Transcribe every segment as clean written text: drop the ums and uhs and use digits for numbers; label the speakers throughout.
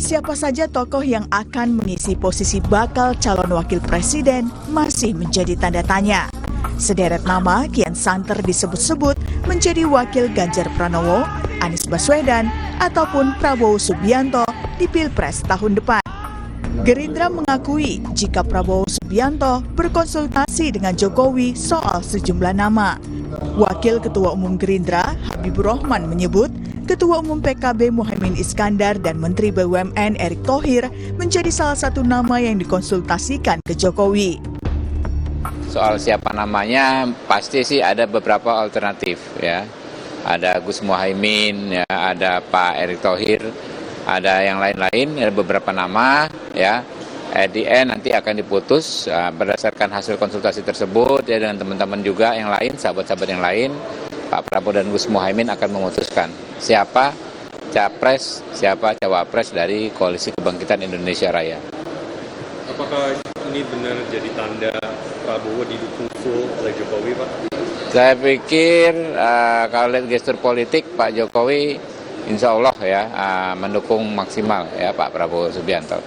Speaker 1: Siapa saja tokoh yang akan mengisi posisi bakal calon wakil presiden masih menjadi tanda tanya. Sederet nama kian santer disebut-sebut menjadi wakil Ganjar Pranowo, Anies Baswedan, ataupun Prabowo Subianto di Pilpres tahun depan. Gerindra mengakui jika Prabowo Subianto berkonsultasi dengan Jokowi soal sejumlah nama. Wakil Ketua Umum Gerindra, Habibur Rahman menyebut, Ketua Umum PKB Muhaimin Iskandar dan Menteri BUMN Erick Thohir menjadi salah satu nama yang dikonsultasikan ke Jokowi.
Speaker 2: Soal siapa namanya, pasti sih ada beberapa alternatif ya. Ada Gus Muhaimin, ya, ada Pak Erick Thohir, ada yang lain-lain, ada beberapa nama ya. At the end nanti akan diputus berdasarkan hasil konsultasi tersebut ya, dengan teman-teman juga yang lain, sahabat-sahabat yang lain. Pak Prabowo dan Gus Muhaimin akan memutuskan siapa capres, siapa cawapres dari Koalisi Kebangkitan Indonesia Raya.
Speaker 3: Apakah ini benar jadi tanda Prabowo didukung full oleh Jokowi, Pak?
Speaker 2: Saya pikir kalau lihat gestur politik Pak Jokowi insya Allah ya mendukung maksimal ya Pak Prabowo Subianto.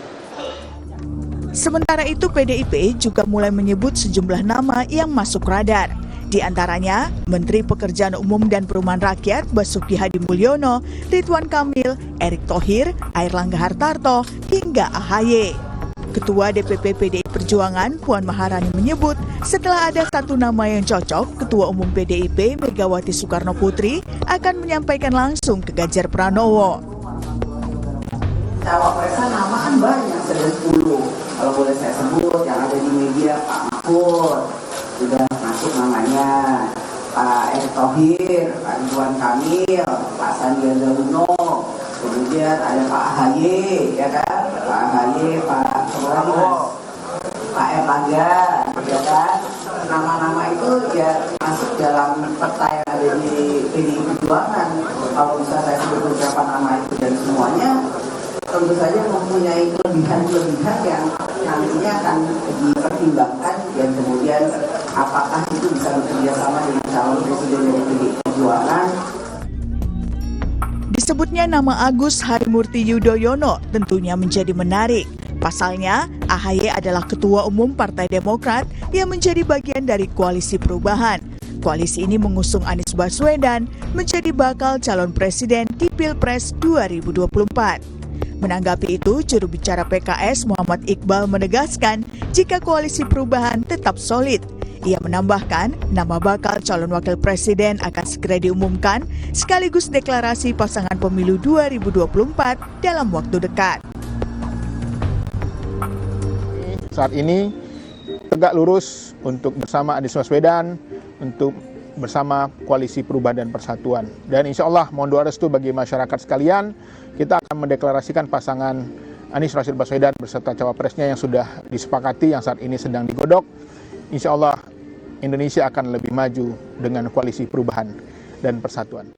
Speaker 1: Sementara itu PDIP juga mulai menyebut sejumlah nama yang masuk radar. Di antaranya Menteri Pekerjaan Umum dan Perumahan Rakyat Basuki Hadi Mulyono, Ridwan Kamil, Erick Thohir, Airlangga Hartarto, hingga AHY. Ketua DPP PDI Perjuangan Puan Maharani menyebut setelah ada satu nama yang cocok, Ketua Umum PDIP Megawati Soekarno Putri akan menyampaikan langsung ke Ganjar Pranowo.
Speaker 4: Cawapresnya nama kan banyak, ada 10. Kalau boleh saya sebut yang ada di media, Pak Mahfud sudah masuk namanya, Pak Erick Thohir, Pak Ridwan Kamil, Pak Sandiaga Uno, kemudian ada Pak AHY, ya kan, Pak AHY, Pak Erlangga, ya kan. Nama-nama itu ya masuk dalam peta yang ada di PDI Perjuangan. Kalau bisa saya sebut beberapa nama itu dan semuanya tentu saja mempunyai kelebihan-kelebihan yang nantinya akan dipertimbangkan dan kemudian apakah itu bisa bekerja sama dengan calon presiden dari PDI Perjuangan.
Speaker 1: Disebutnya nama Agus Harimurti Yudhoyono tentunya menjadi menarik. Pasalnya, AHY adalah Ketua Umum Partai Demokrat yang menjadi bagian dari Koalisi Perubahan. Koalisi ini mengusung Anies Baswedan menjadi bakal calon presiden di Pilpres 2024. Menanggapi itu, juru bicara PKS Muhammad Iqbal menegaskan jika Koalisi Perubahan tetap solid. Ia menambahkan nama bakal calon wakil presiden akan segera diumumkan sekaligus deklarasi pasangan pemilu 2024 dalam waktu dekat.
Speaker 5: Saat ini tegak lurus untuk bersama Anies Baswedan, untuk bersama Koalisi Perubahan dan Persatuan. Dan insya Allah mohon doa restu bagi masyarakat sekalian, kita akan mendeklarasikan pasangan Anies Rashid Baswedan beserta cawapresnya yang sudah disepakati, yang saat ini sedang digodok. Insya Allah Indonesia akan lebih maju dengan Koalisi Perubahan dan Persatuan.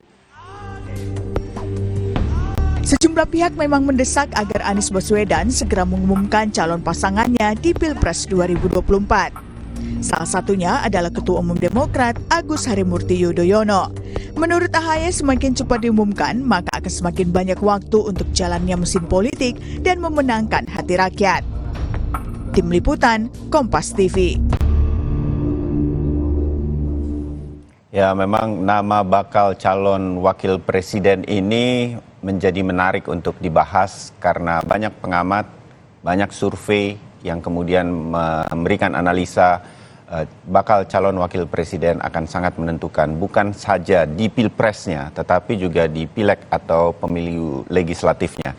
Speaker 1: Sejumlah pihak memang mendesak agar Anies Baswedan segera mengumumkan calon pasangannya di Pilpres 2024. Salah satunya adalah Ketua Umum Demokrat Agus Harimurti Yudhoyono. Menurut AHY, semakin cepat diumumkan, maka akan semakin banyak waktu untuk jalannya mesin politik dan memenangkan hati rakyat. Tim Liputan, Kompas TV.
Speaker 6: Ya, memang nama bakal calon wakil presiden ini menjadi menarik untuk dibahas karena banyak pengamat, banyak survei yang kemudian memberikan analisa bakal calon wakil presiden akan sangat menentukan bukan saja di pilpresnya tetapi juga di pileg atau pemilu legislatifnya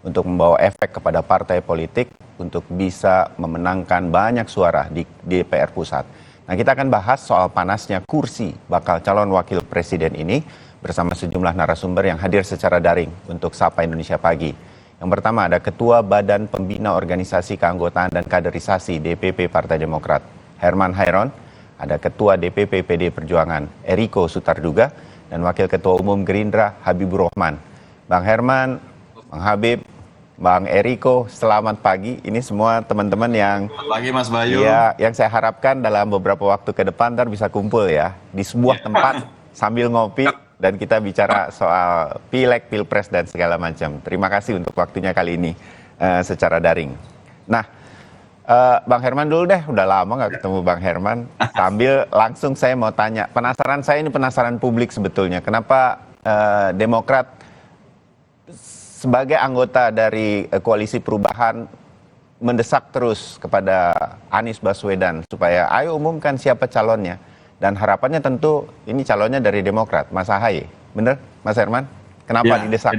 Speaker 6: untuk membawa efek kepada partai politik untuk bisa memenangkan banyak suara di DPR pusat. Nah, kita akan bahas soal panasnya kursi bakal calon wakil presiden ini bersama sejumlah narasumber yang hadir secara daring untuk Sapa Indonesia Pagi. Yang pertama ada Ketua Badan Pembina Organisasi Keanggotaan dan Kaderisasi DPP Partai Demokrat, Herman Hairon, ada Ketua DPP PD Perjuangan, Eriko Sutarduga, dan Wakil Ketua Umum Gerindra, Habibur Rahman. Bang Herman, Bang Habib, Bang Eriko, selamat pagi. Ini semua teman-teman yang...
Speaker 3: Selamat pagi Mas Bayu.
Speaker 6: Ya, yang saya harapkan dalam beberapa waktu ke depan ntar bisa kumpul ya, di sebuah tempat sambil ngopi, dan kita bicara soal pileg, pilpres dan segala macam. Terima kasih untuk waktunya kali ini secara daring. Nah, Bang Herman dulu deh, udah lama nggak ketemu Bang Herman. Sambil langsung saya mau tanya, penasaran publik sebetulnya, kenapa Demokrat sebagai anggota dari koalisi perubahan mendesak terus kepada Anies Baswedan supaya ayo umumkan siapa calonnya, dan harapannya tentu ini calonnya dari Demokrat, Mas Ahaye. Bener, Mas Herman? Kenapa didesak?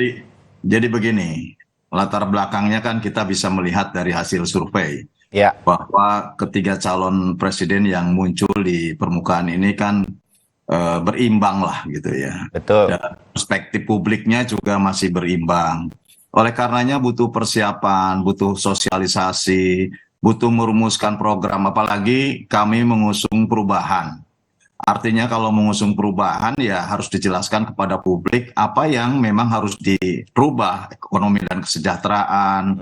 Speaker 7: Jadi begini, latar belakangnya kan kita bisa melihat dari hasil survei bahwa ketiga calon presiden yang muncul di permukaan ini kan berimbang lah gitu ya.
Speaker 6: Betul.
Speaker 7: Dan perspektif publiknya juga masih berimbang. Oleh karenanya butuh persiapan, butuh sosialisasi, butuh merumuskan program, apalagi kami mengusung perubahan. Artinya kalau mengusung perubahan ya harus dijelaskan kepada publik apa yang memang harus dirubah, ekonomi dan kesejahteraan,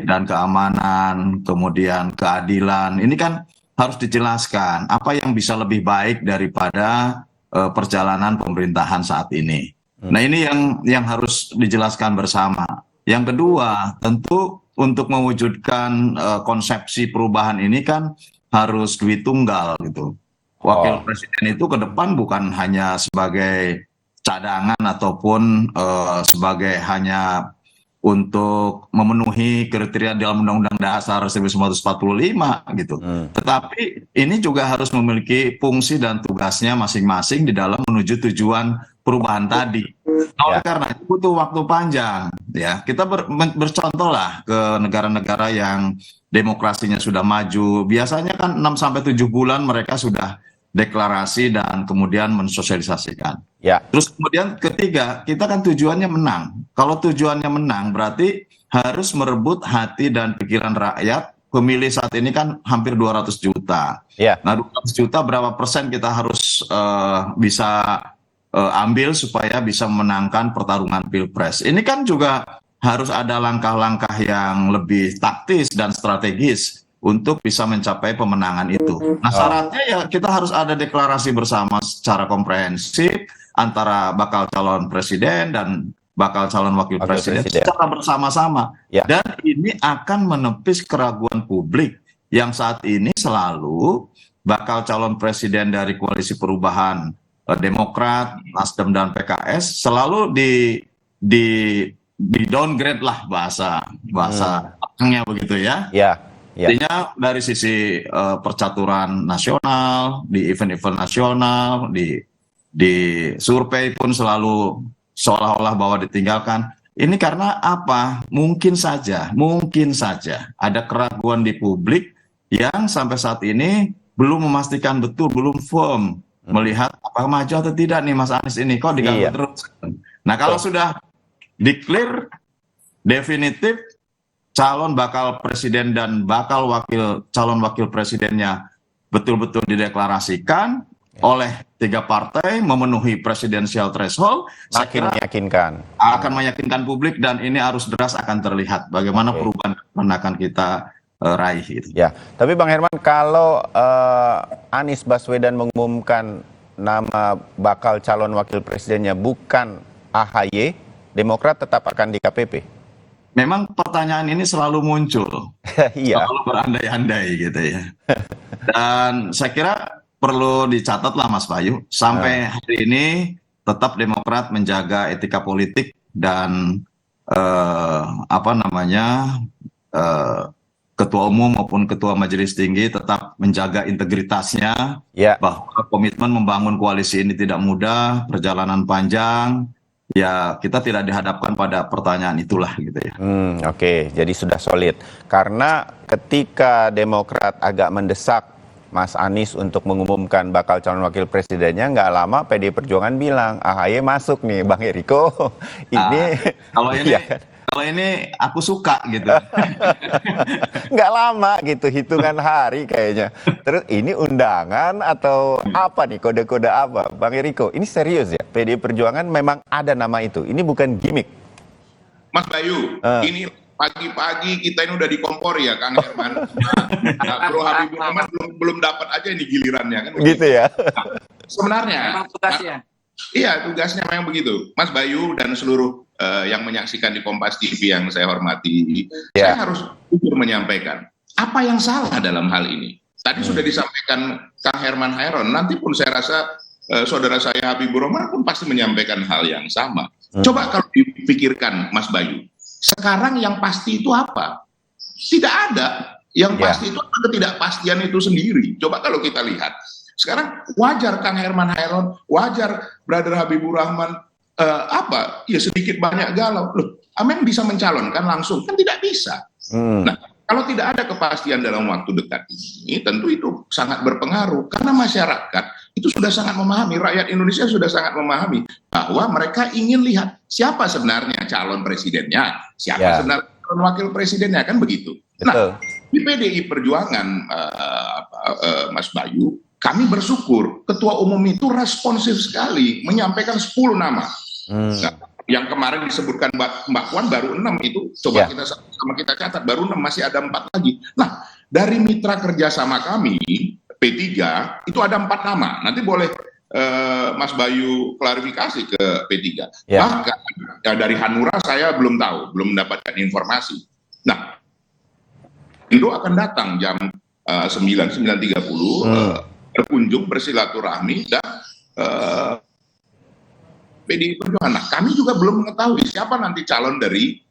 Speaker 7: dan keamanan, kemudian keadilan. Ini kan harus dijelaskan apa yang bisa lebih baik daripada perjalanan pemerintahan saat ini. Nah ini yang harus dijelaskan bersama. Yang kedua, tentu untuk mewujudkan konsepsi perubahan ini kan harus duit tunggal gitu. Wakil presiden itu ke depan bukan hanya sebagai cadangan ataupun sebagai hanya untuk memenuhi kriteria dalam Undang-Undang Dasar 1945 gitu. Tetapi ini juga harus memiliki fungsi dan tugasnya masing-masing di dalam menuju tujuan perubahan tadi. Oleh karena itu butuh waktu panjang ya. Kita bercontoh lah ke negara-negara yang demokrasinya sudah maju. Biasanya kan 6-7 bulan mereka sudah deklarasi dan kemudian mensosialisasikan. Terus kemudian ketiga, kita kan tujuannya menang. Kalau tujuannya menang berarti harus merebut hati dan pikiran rakyat. Pemilih saat ini kan hampir 200 juta. Nah 200 juta berapa persen kita harus bisa ambil supaya bisa memenangkan pertarungan pilpres. Ini kan juga harus ada langkah-langkah yang lebih taktis dan strategis untuk bisa mencapai pemenangan itu. Nah syaratnya ya kita harus ada deklarasi bersama secara komprehensif antara bakal calon presiden dan bakal calon wakil presiden secara bersama-sama. Dan ini akan menepis keraguan publik yang saat ini selalu bakal calon presiden dari koalisi perubahan Demokrat, Nasdem dan PKS selalu di downgrade lah bahasanya begitu ya. Artinya dari sisi percaturan nasional, di event-event nasional, di survei pun selalu seolah-olah bahwa ditinggalkan. Ini karena apa? Mungkin saja ada keraguan di publik yang sampai saat ini belum memastikan betul, belum firm melihat apakah maju atau tidak nih Mas Anies ini, kok diganggu terus. Nah kalau sudah declare definitif calon bakal presiden dan bakal calon wakil presidennya betul-betul dideklarasikan oleh 3 partai memenuhi presidensial threshold,
Speaker 6: makin meyakinkan,
Speaker 7: akan meyakinkan publik, dan ini arus deras akan terlihat bagaimana perubahan yang akan kita raih gitu.
Speaker 6: Tapi Bang Herman, kalau Anies Baswedan mengumumkan nama bakal calon wakil presidennya bukan AHY, Demokrat tetap akan di KPP?
Speaker 7: Memang pertanyaan ini selalu muncul, selalu berandai-andai gitu ya. Dan saya kira perlu dicatatlah Mas Bayu, sampai hari ini tetap Demokrat menjaga etika politik dan Ketua Umum maupun Ketua Majelis Tinggi tetap menjaga integritasnya, bahwa komitmen membangun koalisi ini tidak mudah, perjalanan panjang. Ya kita tidak dihadapkan pada pertanyaan itulah gitu ya.
Speaker 6: Oke, jadi sudah solid. Karena ketika Demokrat agak mendesak Mas Anies untuk mengumumkan bakal calon wakil presidennya, nggak lama PD Perjuangan bilang AHY masuk nih Bang Eriko.
Speaker 7: Kalau ini aku suka gitu.
Speaker 6: Nggak lama gitu, hitungan hari kayaknya. Terus ini undangan atau apa nih, kode-kode apa? Bang Eriko, ini serius ya? PD Perjuangan memang ada nama itu, ini bukan gimmick.
Speaker 8: Mas Bayu, ini pagi-pagi kita ini udah dikompor ya Kang Herman. Bro Habibur Rahman belum dapat aja ini gilirannya kan.
Speaker 6: Gitu ya.
Speaker 8: Sebenarnya Iya, tugasnya memang begitu. Mas Bayu dan seluruh yang menyaksikan di Kompas TV yang saya hormati, saya harus jujur menyampaikan apa yang salah dalam hal ini. Tadi sudah disampaikan Kang Herman Hairon, nanti pun saya rasa saudara saya Habibur Rahman pun pasti menyampaikan hal yang sama. Coba kalau dipikirkan Mas Bayu, sekarang yang pasti itu apa? Tidak ada. Yang pasti itu ada ketidakpastian itu sendiri. Coba kalau kita lihat. Sekarang wajar Kang Herman Hairon, wajar Brother Habibur Rahman, ya sedikit banyak galau. Loh, Amen bisa mencalonkan langsung? Kan tidak bisa. Nah, kalau tidak ada kepastian dalam waktu dekat ini, tentu itu sangat berpengaruh. Karena masyarakat itu sudah sangat memahami, rakyat Indonesia sudah sangat memahami bahwa mereka ingin lihat siapa sebenarnya calon presidennya, siapa sebenarnya calon wakil presidennya, kan begitu. Nah, di PDI Perjuangan, Mas Bayu, kami bersyukur Ketua Umum itu responsif sekali menyampaikan 10 nama. Nah, yang kemarin disebutkan Mbak Puan baru 6 itu, coba kita sama kita catat, baru 6, masih ada 4 lagi. Nah, dari mitra kerjasama kami, P3, itu ada 4 nama. Nanti boleh Mas Bayu klarifikasi ke P3. Bahkan dari Hanura saya belum tahu, belum mendapatkan informasi. Nah, Indo akan datang jam 9:30 berkunjung bersilaturahmi dan PDI Perjuangan. Nah, kami juga belum mengetahui siapa nanti calon dari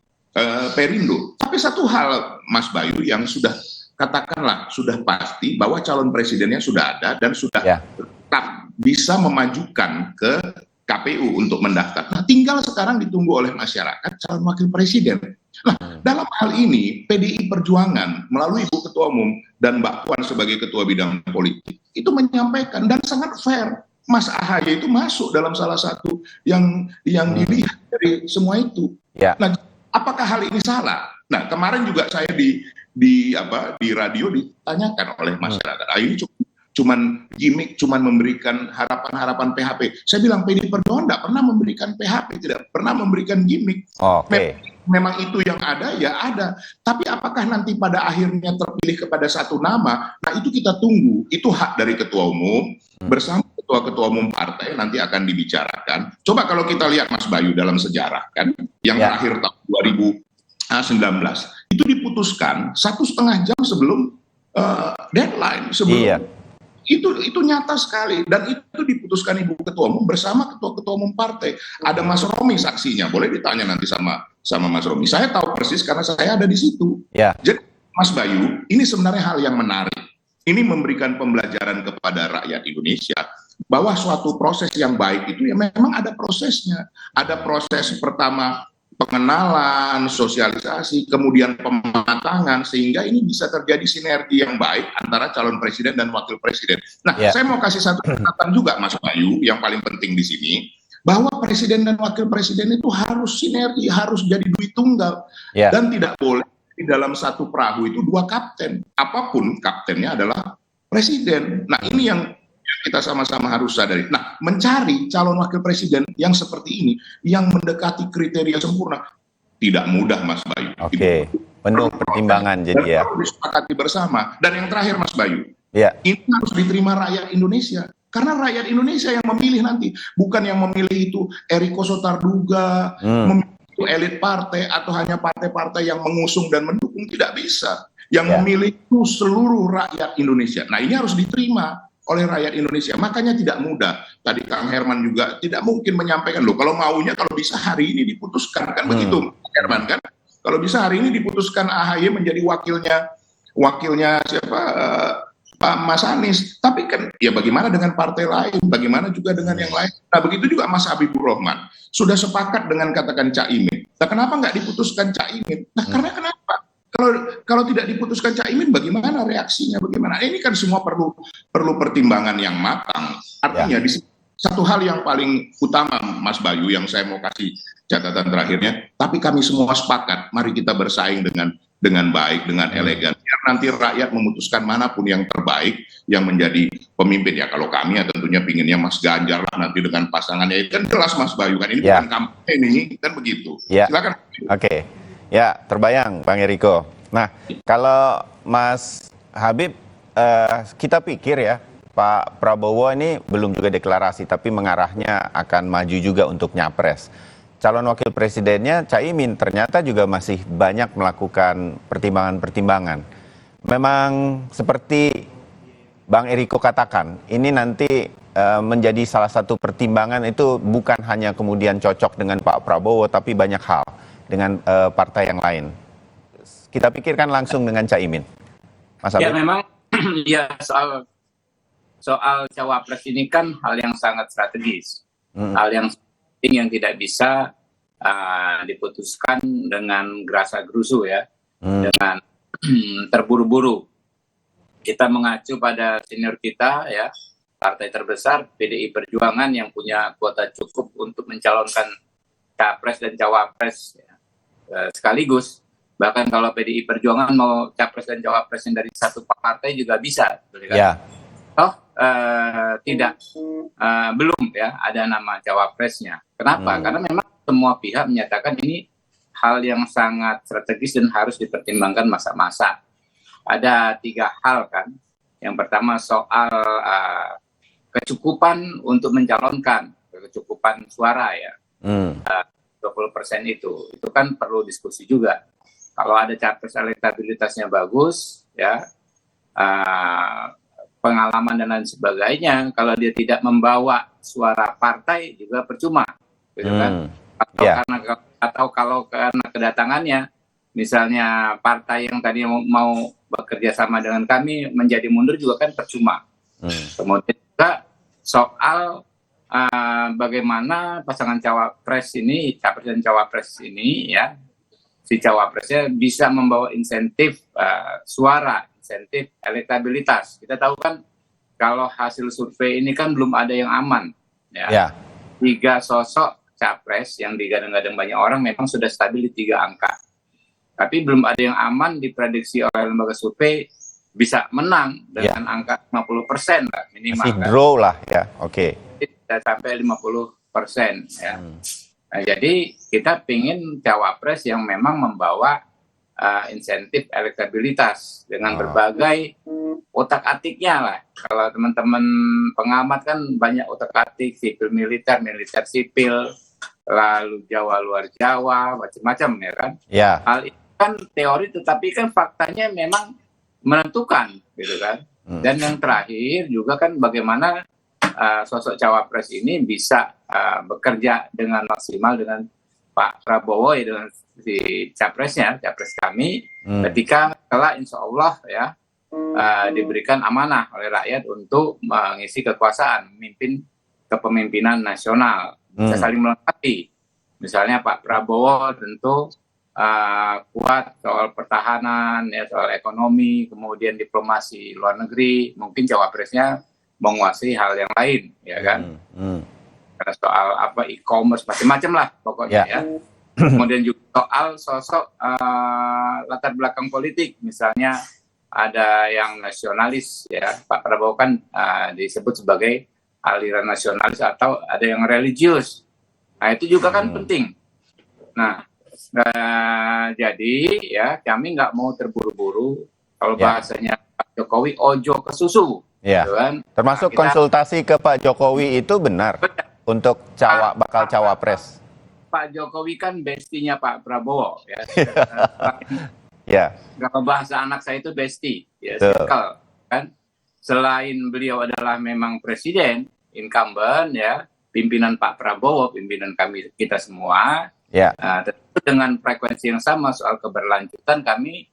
Speaker 8: Perindo. Tapi satu hal, Mas Bayu, yang sudah katakanlah sudah pasti bahwa calon presidennya sudah ada dan sudah tetap bisa memajukan ke KPU untuk mendaftar. Nah, tinggal sekarang ditunggu oleh masyarakat calon wakil presiden. Nah, dalam hal ini PDI Perjuangan melalui Ibu Ketua Umum dan Mbak Puan sebagai Ketua Bidang Politik itu menyampaikan dan sangat fair. Mas AHY itu masuk dalam salah satu yang dilihat dari semua itu. Nah, apakah hal ini salah? Nah, kemarin juga saya di radio ditanyakan oleh masyarakat. Ini cuman gimmick, cuman memberikan harapan-harapan PHP. Saya bilang PDI Perjuangan tidak pernah memberikan PHP, tidak pernah memberikan gimmick. Memang itu yang ada, ya ada. Tapi apakah nanti pada akhirnya terpilih kepada satu nama? Nah, itu kita tunggu. Itu hak dari Ketua Umum bersama Ketua Umum partai nanti akan dibicarakan. Coba kalau kita lihat Mas Bayu dalam sejarah kan, yang terakhir tahun 2019 itu diputuskan 1,5 jam sebelum deadline, itu nyata sekali, dan itu diputuskan Ibu Ketua Umum bersama Ketua Umum partai. Ada Mas Romi saksinya, boleh ditanya nanti sama Mas Romi. Saya tahu persis karena saya ada di situ. Jadi Mas Bayu, ini sebenarnya hal yang menarik. Ini memberikan pembelajaran kepada rakyat Indonesia bahwa suatu proses yang baik itu ya memang ada prosesnya. Ada proses pertama pengenalan, sosialisasi, kemudian pematangan, sehingga ini bisa terjadi sinergi yang baik antara calon presiden dan wakil presiden. Nah, saya mau kasih satu catatan juga, Mas Bayu, yang paling penting di sini, bahwa presiden dan wakil presiden itu harus sinergi, harus jadi duit tunggal, dan tidak boleh di dalam satu perahu itu 2 kapten, apapun kaptennya adalah presiden. Nah, ini yang kita sama-sama harus sadari. Nah, mencari calon wakil presiden yang seperti ini, yang mendekati kriteria sempurna, tidak mudah, Mas Bayu.
Speaker 6: Penuh pertimbangan jadi ya.
Speaker 8: Harus disepakati bersama. Dan yang terakhir, Mas Bayu, ini harus diterima rakyat Indonesia. Karena rakyat Indonesia yang memilih nanti, bukan yang memilih itu Eriko Sotarduga, memilih itu elit partai, atau hanya partai-partai yang mengusung dan mendukung, tidak bisa. Yang memilih itu seluruh rakyat Indonesia. Nah, ini harus diterima oleh rakyat Indonesia. Makanya tidak mudah. Tadi Kang Herman juga tidak mungkin menyampaikan, loh kalau maunya kalau bisa hari ini diputuskan, kan begitu Kang Herman kan? Kalau bisa hari ini diputuskan AHY menjadi wakilnya siapa, Pak Mas Anies. Tapi kan ya bagaimana dengan partai lain, bagaimana juga dengan yang lain. Nah, begitu juga Mas Habibur Rahman sudah sepakat dengan katakan Caimin. Nah, kenapa nggak diputuskan Caimin? Nah, karena kenapa? Kalau tidak diputuskan Caimin, bagaimana reaksinya? Bagaimana? Ini kan semua perlu pertimbangan yang matang. Artinya di satu hal yang paling utama, Mas Bayu, yang saya mau kasih catatan terakhirnya. Tapi kami semua sepakat, mari kita bersaing dengan baik, dengan elegan. Biar nanti rakyat memutuskan manapun yang terbaik yang menjadi pemimpin. Ya kalau kami ya tentunya pinginnya Mas Ganjar lah nanti dengan pasangannya. Itu kan jelas, Mas Bayu, kan ini bukan kampanye ini, kan begitu. Silakan.
Speaker 6: Ya, terbayang Bang Eriko. Nah, kalau Mas Habib, kita pikir ya, Pak Prabowo ini belum juga deklarasi, tapi mengarahnya akan maju juga untuk nyapres. Calon wakil presidennya Caimin ternyata juga masih banyak melakukan pertimbangan-pertimbangan. Memang seperti Bang Eriko katakan, ini nanti menjadi salah satu pertimbangan itu bukan hanya kemudian cocok dengan Pak Prabowo, tapi banyak hal dengan partai yang lain. Kita pikirkan langsung dengan Caimin. Mas
Speaker 9: Ya
Speaker 6: Abed.
Speaker 9: memang ya soal cawapres ini kan hal yang sangat strategis, hal yang penting yang tidak bisa diputuskan dengan gerasa gerusu ya, dengan terburu-buru. Kita mengacu pada senior kita ya, partai terbesar PDI Perjuangan yang punya kuota cukup untuk mencalonkan capres dan cawapres ya, sekaligus. Bahkan kalau PDI Perjuangan mau capres dan cawapres dari satu partai juga bisa, kan?
Speaker 6: Ya.
Speaker 9: Tidak, belum ya ada nama cawapresnya. Kenapa? Karena memang semua pihak menyatakan ini hal yang sangat strategis dan harus dipertimbangkan masa-masa. Ada 3 hal kan. Yang pertama soal kecukupan untuk mencalonkan, kecukupan suara ya. 20% itu kan perlu diskusi juga. Kalau ada capres elektabilitasnya bagus, ya, pengalaman dan lain sebagainya, kalau dia tidak membawa suara partai juga percuma, gitu kan? Atau kalau karena kedatangannya, misalnya partai yang tadi mau bekerja sama dengan kami menjadi mundur juga kan percuma. Kemudian juga soal bagaimana pasangan cawapres ini, capres dan cawapres ini, ya. Si cawapresnya bisa membawa insentif suara, insentif elektabilitas. Kita tahu kan kalau hasil survei ini kan belum ada yang aman. Ya. 3 sosok capres yang digadang-gadang banyak orang memang sudah stabil di 3 angka. Tapi belum ada yang aman, diprediksi oleh lembaga survei bisa menang dengan angka 50% lah minimal.
Speaker 6: Masih draw lah ya, oke.
Speaker 9: Tidak sampai 50% ya. Nah, jadi kita ingin cawapres yang memang membawa insentif elektabilitas dengan berbagai otak-atiknya lah. Kalau teman-teman pengamat kan banyak otak-atik, sipil militer, militer sipil, lalu Jawa luar Jawa, macam-macam ya kan.
Speaker 6: Ya.
Speaker 9: Hal itu kan teori, tetapi kan faktanya memang menentukan gitu kan. Dan yang terakhir juga kan bagaimana sosok cawapres ini bisa bekerja dengan maksimal dengan Pak Prabowo ya, dengan si capresnya, capres kami, ketika kelak insya Allah ya diberikan amanah oleh rakyat untuk mengisi kekuasaan, memimpin kepemimpinan nasional, bisa saling melengkapi. Misalnya Pak Prabowo tentu kuat soal pertahanan, ya, soal ekonomi, kemudian diplomasi luar negeri, mungkin cawapresnya menguasai hal yang lain, ya kan? Karena soal e-commerce macam-macam lah pokoknya ya. Kemudian juga soal sosok latar belakang politik, misalnya ada yang nasionalis ya, Pak Prabowo kan disebut sebagai aliran nasionalis, atau ada yang religius. Nah itu juga kan penting. Nah jadi ya kami nggak mau terburu-buru. Kalau bahasanya Pak Jokowi ojo ke susu.
Speaker 6: Ya.
Speaker 9: Gitu kan?
Speaker 6: Termasuk konsultasi ke Pak Jokowi itu benar untuk bakal cawapres.
Speaker 9: Pak Jokowi kan bestinya Pak Prabowo ya.
Speaker 6: Ya.
Speaker 9: Kalau bahasa anak saya itu besti, ya, circle kan. Selain beliau adalah memang presiden, incumbent ya, pimpinan Pak Prabowo, pimpinan kami kita semua.
Speaker 6: Ya.
Speaker 9: Tentu dengan frekuensi yang sama soal keberlanjutan kami,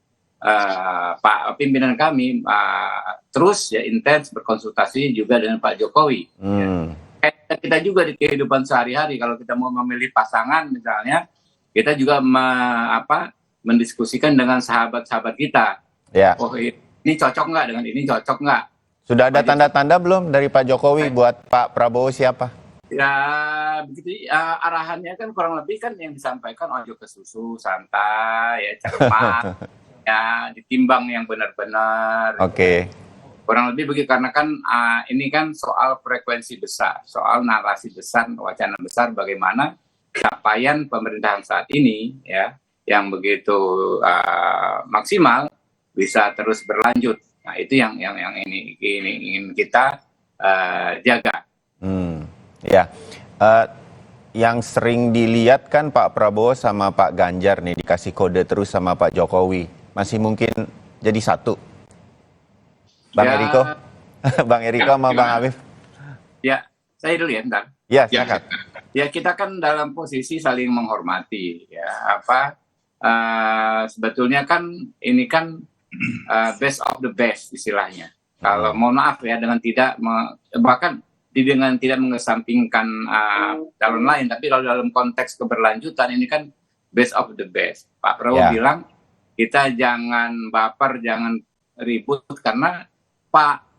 Speaker 9: pimpinan kami terus ya intens berkonsultasi juga dengan Pak Jokowi. Ya. Kita juga di kehidupan sehari-hari kalau kita mau memilih pasangan misalnya, kita juga mendiskusikan dengan sahabat-sahabat kita.
Speaker 6: Ya.
Speaker 9: Oh ini cocok nggak dengan ini, cocok nggak?
Speaker 6: Sudah ada tanda-tanda belum dari Pak Jokowi buat Pak Prabowo siapa?
Speaker 9: Ya begitu, arahannya kan kurang lebih kan yang disampaikan ojo ke susu, santai, ya cermat, ya ditimbang yang benar-benar.
Speaker 6: Oke.
Speaker 9: Kurang lebih begitu, karena kan ini kan soal frekuensi besar, soal narasi besar, wacana besar, bagaimana capaian pemerintahan saat ini ya yang begitu maksimal bisa terus berlanjut. Nah itu yang ini ingin kita jaga.
Speaker 6: Ya, yang sering dilihat kan Pak Prabowo sama Pak Ganjar nih dikasih kode terus sama Pak Jokowi. Masih mungkin jadi satu. Bang Eriko? Bang Eriko sama Bang Afif?
Speaker 9: Ya, saya dulu ya, bentar.
Speaker 6: Ya, silakan.
Speaker 9: Ya, kita kan dalam posisi saling menghormati. Ya, sebetulnya kan ini kan best of the best istilahnya. Kalau mohon maaf ya dengan tidak mengesampingkan calon lain, tapi kalau dalam konteks keberlanjutan ini kan best of the best. Pak Prabowo bilang kita jangan baper, jangan ribut karena Pak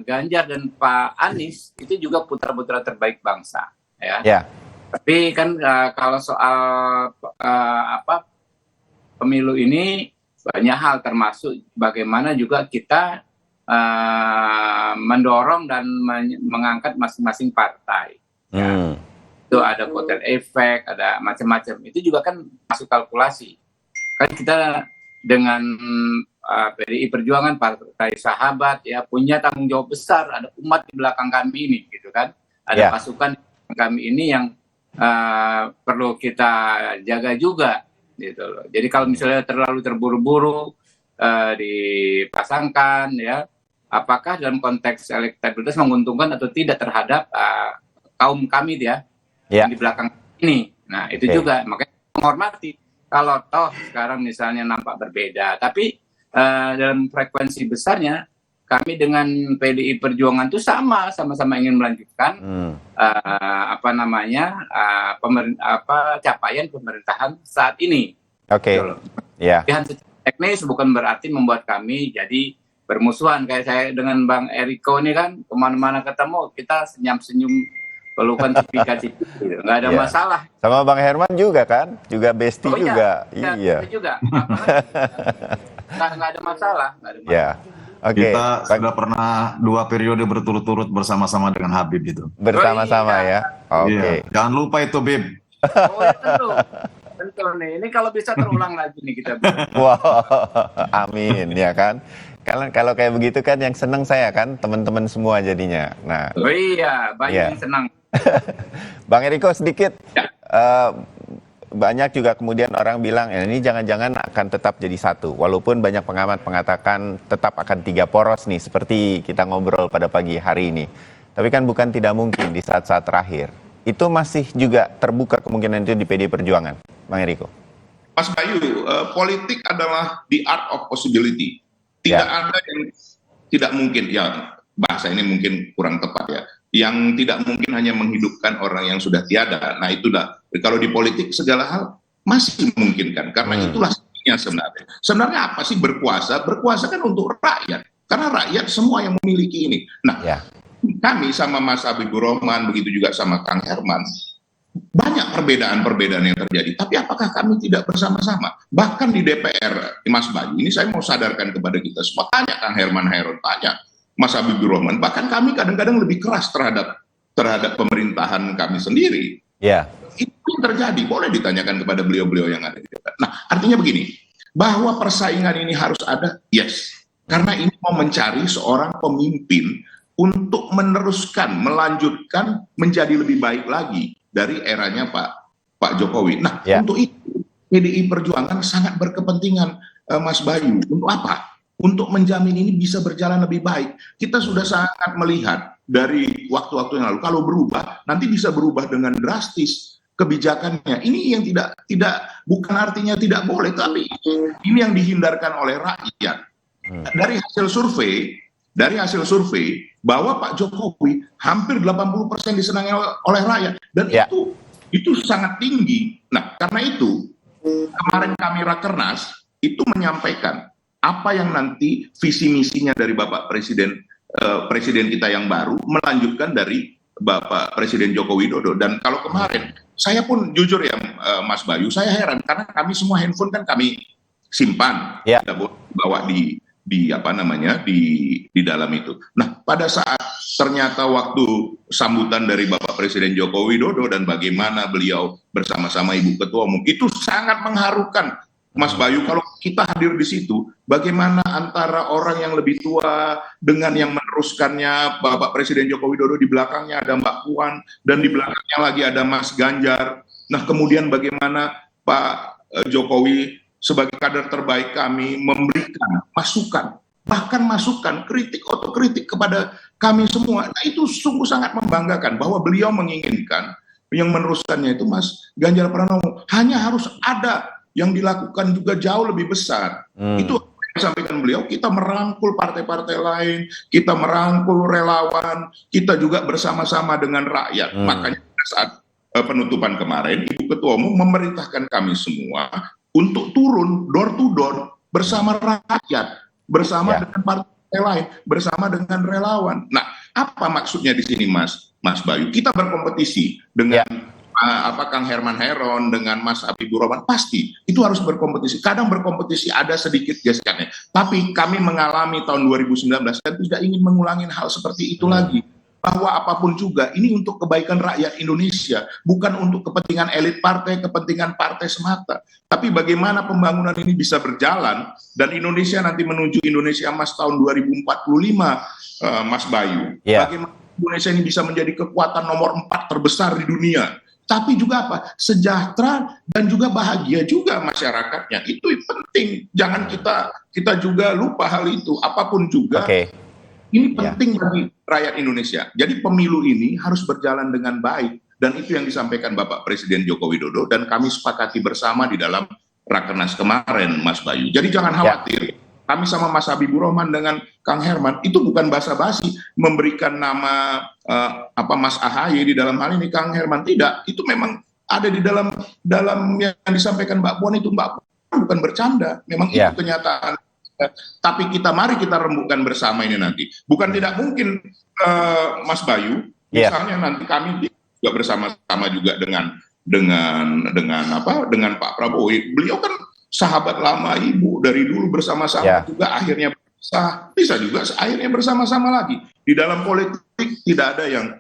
Speaker 9: Ganjar dan Pak Anies itu juga putra-putra terbaik bangsa, ya. Tapi kan kalau soal pemilu ini banyak hal termasuk bagaimana juga kita mendorong dan mengangkat masing-masing partai. Itu ada kotel efek, ada macam-macam. Itu juga kan masuk kalkulasi. Kan kita dengan PDI Perjuangan, partai sahabat, ya punya tanggung jawab besar. Ada umat di belakang kami ini, gitu kan? Ada pasukan di belakang kami ini yang perlu kita jaga juga, gitu loh. Jadi kalau misalnya terlalu terburu-buru dipasangkan, ya, apakah dalam konteks elektabilitas menguntungkan atau tidak terhadap kaum kami yang di belakang ini. Nah, itu juga makanya menghormati. Kalau toh sekarang misalnya nampak berbeda, tapi dalam frekuensi besarnya kami dengan PDI Perjuangan itu sama-sama ingin melanjutkan capaian pemerintahan saat ini. Pilihan teknis bukan berarti membuat kami jadi bermusuhan. Kayak saya dengan Bang Eriko ini kan kemana-mana ketemu kita senyum-senyum, pelukan cipika-cipik gitu. Nggak ada masalah.
Speaker 6: Sama Bang Herman juga kan? Juga bestie juga. Iya.
Speaker 9: Juga. Nggak ada masalah.
Speaker 7: Kita sudah pernah 2 periode berturut-turut bersama-sama dengan Habib itu.
Speaker 6: Bersama-sama ya? Oke.
Speaker 7: Jangan lupa itu, Bib.
Speaker 9: Oh ya tentu nih. Ini kalau bisa terulang lagi nih kita.
Speaker 6: Wow, amin ya kan? Kalau kayak begitu kan yang senang saya kan teman-teman semua jadinya. Nah.
Speaker 9: Oh iya, banyak yang senang.
Speaker 6: Bang Eriko sedikit. Banyak juga kemudian orang bilang ini jangan-jangan akan tetap jadi satu. Walaupun banyak pengamat mengatakan tetap akan 3 poros nih seperti kita ngobrol pada pagi hari ini. Tapi kan bukan tidak mungkin di saat-saat terakhir. Itu masih juga terbuka kemungkinan itu di PD Perjuangan, Bang Eriko.
Speaker 8: Mas Bayu, politik adalah the art of possibility. Tidak ada yang tidak mungkin, ya bahasa ini mungkin kurang tepat ya. Yang tidak mungkin hanya menghidupkan orang yang sudah tiada. Nah itulah, kalau di politik segala hal masih memungkinkan. Karena itulah sebenarnya. Sebenarnya apa sih berkuasa? Berkuasa kan untuk rakyat. Karena rakyat semua yang memiliki ini. Nah, kami sama Mas Habibur Rahman, begitu juga sama Kang Herman, banyak perbedaan-perbedaan yang terjadi. Tapi apakah kami tidak bersama-sama? Bahkan di DPR, Mas Bayu, ini saya mau sadarkan kepada kita semua. Tanya Kang Herman Hairon, tanya Mas Habibur Rahman. Bahkan kami kadang-kadang lebih keras terhadap pemerintahan kami sendiri. Itu yang terjadi. Boleh ditanyakan kepada beliau-beliau yang ada di DPR. Nah, artinya begini, bahwa persaingan ini harus ada, yes. Karena ini mau mencari seorang pemimpin untuk meneruskan, melanjutkan menjadi lebih baik lagi dari eranya Pak Jokowi. Nah, untuk itu PDI Perjuangan sangat berkepentingan, Mas Bayu. Untuk apa? Untuk menjamin ini bisa berjalan lebih baik. Kita sudah sangat melihat dari waktu-waktu yang lalu, kalau berubah, nanti bisa berubah dengan drastis kebijakannya. Ini yang tidak bukan artinya tidak boleh, tapi ini yang dihindarkan oleh rakyat. Dari hasil survei bahwa Pak Jokowi hampir 80% disenangi oleh rakyat, dan itu sangat tinggi. Nah, karena itu kemarin kami Rakernas itu menyampaikan apa yang nanti visi misinya dari Bapak Presiden kita yang baru, melanjutkan dari Bapak Presiden Joko Widodo. Dan kalau kemarin saya pun jujur ya Mas Bayu, saya heran karena kami semua handphone kan kami simpan, tidak boleh bawa di dalam itu. Nah, pada saat ternyata waktu sambutan dari Bapak Presiden Joko Widodo dan bagaimana beliau bersama-sama Ibu Ketua Umum, itu sangat mengharukan Mas Bayu, kalau kita hadir di situ, bagaimana antara orang yang lebih tua dengan yang meneruskannya, Bapak Presiden Joko Widodo, di belakangnya ada Mbak Puan, dan di belakangnya lagi ada Mas Ganjar. Nah, kemudian bagaimana Pak Jokowi sebagai kader terbaik kami memberikan masukan, bahkan masukan, kritik, otokritik kepada kami semua. Nah, itu sungguh sangat membanggakan bahwa beliau menginginkan yang meneruskannya itu Mas Ganjar Pranowo. Hanya harus ada yang dilakukan juga jauh lebih besar. Itu yang disampaikan beliau, kita merangkul partai-partai lain, kita merangkul relawan, kita juga bersama-sama dengan rakyat. Makanya pada saat penutupan kemarin, Ibu Ketua Umum memerintahkan kami semua untuk turun door to door bersama rakyat, bersama dengan partai lain, bersama dengan relawan. Nah, apa maksudnya di sini Mas Bayu? Kita berkompetisi dengan Kang Herman Heron, dengan Mas Habibur Rahman, pasti itu harus berkompetisi. Kadang berkompetisi ada sedikit gesekannya, tapi kami mengalami tahun 2019 dan tidak ingin mengulangi hal seperti itu lagi. Bahwa apapun juga ini untuk kebaikan rakyat Indonesia, bukan untuk kepentingan elit partai, kepentingan partai semata. Tapi bagaimana pembangunan ini bisa berjalan dan Indonesia nanti menuju Indonesia Emas tahun 2045, Mas Bayu. Bagaimana Indonesia ini bisa menjadi kekuatan nomor 4 terbesar di dunia. Tapi juga apa? Sejahtera dan juga bahagia juga masyarakatnya. Itu penting. Jangan kita juga lupa hal itu. Apapun juga, ini penting bagi rakyat Indonesia. Jadi pemilu ini harus berjalan dengan baik. Dan itu yang disampaikan Bapak Presiden Joko Widodo. Dan kami sepakati bersama di dalam Rakernas kemarin, Mas Bayu. Jadi jangan khawatir. Kami sama Mas Habibur Rahman dengan Kang Herman itu bukan basa-basi memberikan nama Mas AHY di dalam hal ini Kang Herman, tidak. Itu memang ada di dalam yang disampaikan Mbak Puan itu. Mbak Puan bukan bercanda, memang itu kenyataan. Tapi mari kita rembukan bersama ini nanti. Bukan tidak mungkin Mas Bayu, misalnya nanti kami juga bersama-sama juga dengan Pak Prabowo. Beliau kan sahabat lama Ibu dari dulu bersama-sama juga akhirnya bisa juga akhirnya bersama-sama lagi. Di dalam politik tidak ada yang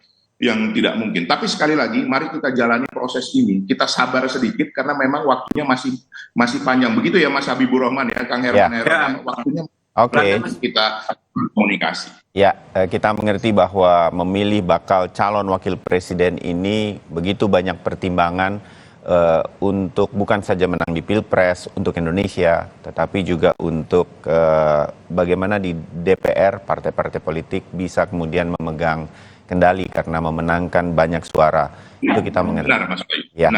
Speaker 8: tidak mungkin. Tapi sekali lagi mari kita jalani proses ini. Kita sabar sedikit karena memang waktunya masih panjang. Begitu ya Mas Habibur Rahman ya, Kang Herman. Waktunya kita komunikasi.
Speaker 6: Ya, kita mengerti bahwa memilih bakal calon wakil presiden ini begitu banyak pertimbangan untuk bukan saja menang di Pilpres untuk Indonesia, tetapi juga untuk bagaimana di DPR partai-partai politik bisa kemudian memegang kendali karena memenangkan banyak suara. Itu kita mengerti.
Speaker 8: Benar, Mas Bayu.
Speaker 6: Ya.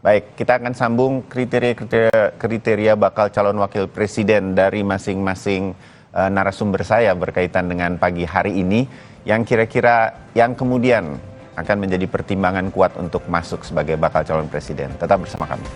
Speaker 6: Baik, kita akan sambung kriteria bakal calon wakil presiden dari masing-masing narasumber saya berkaitan dengan pagi hari ini yang kira-kira yang kemudian akan menjadi pertimbangan kuat untuk masuk sebagai bakal calon presiden. Tetap bersama kami.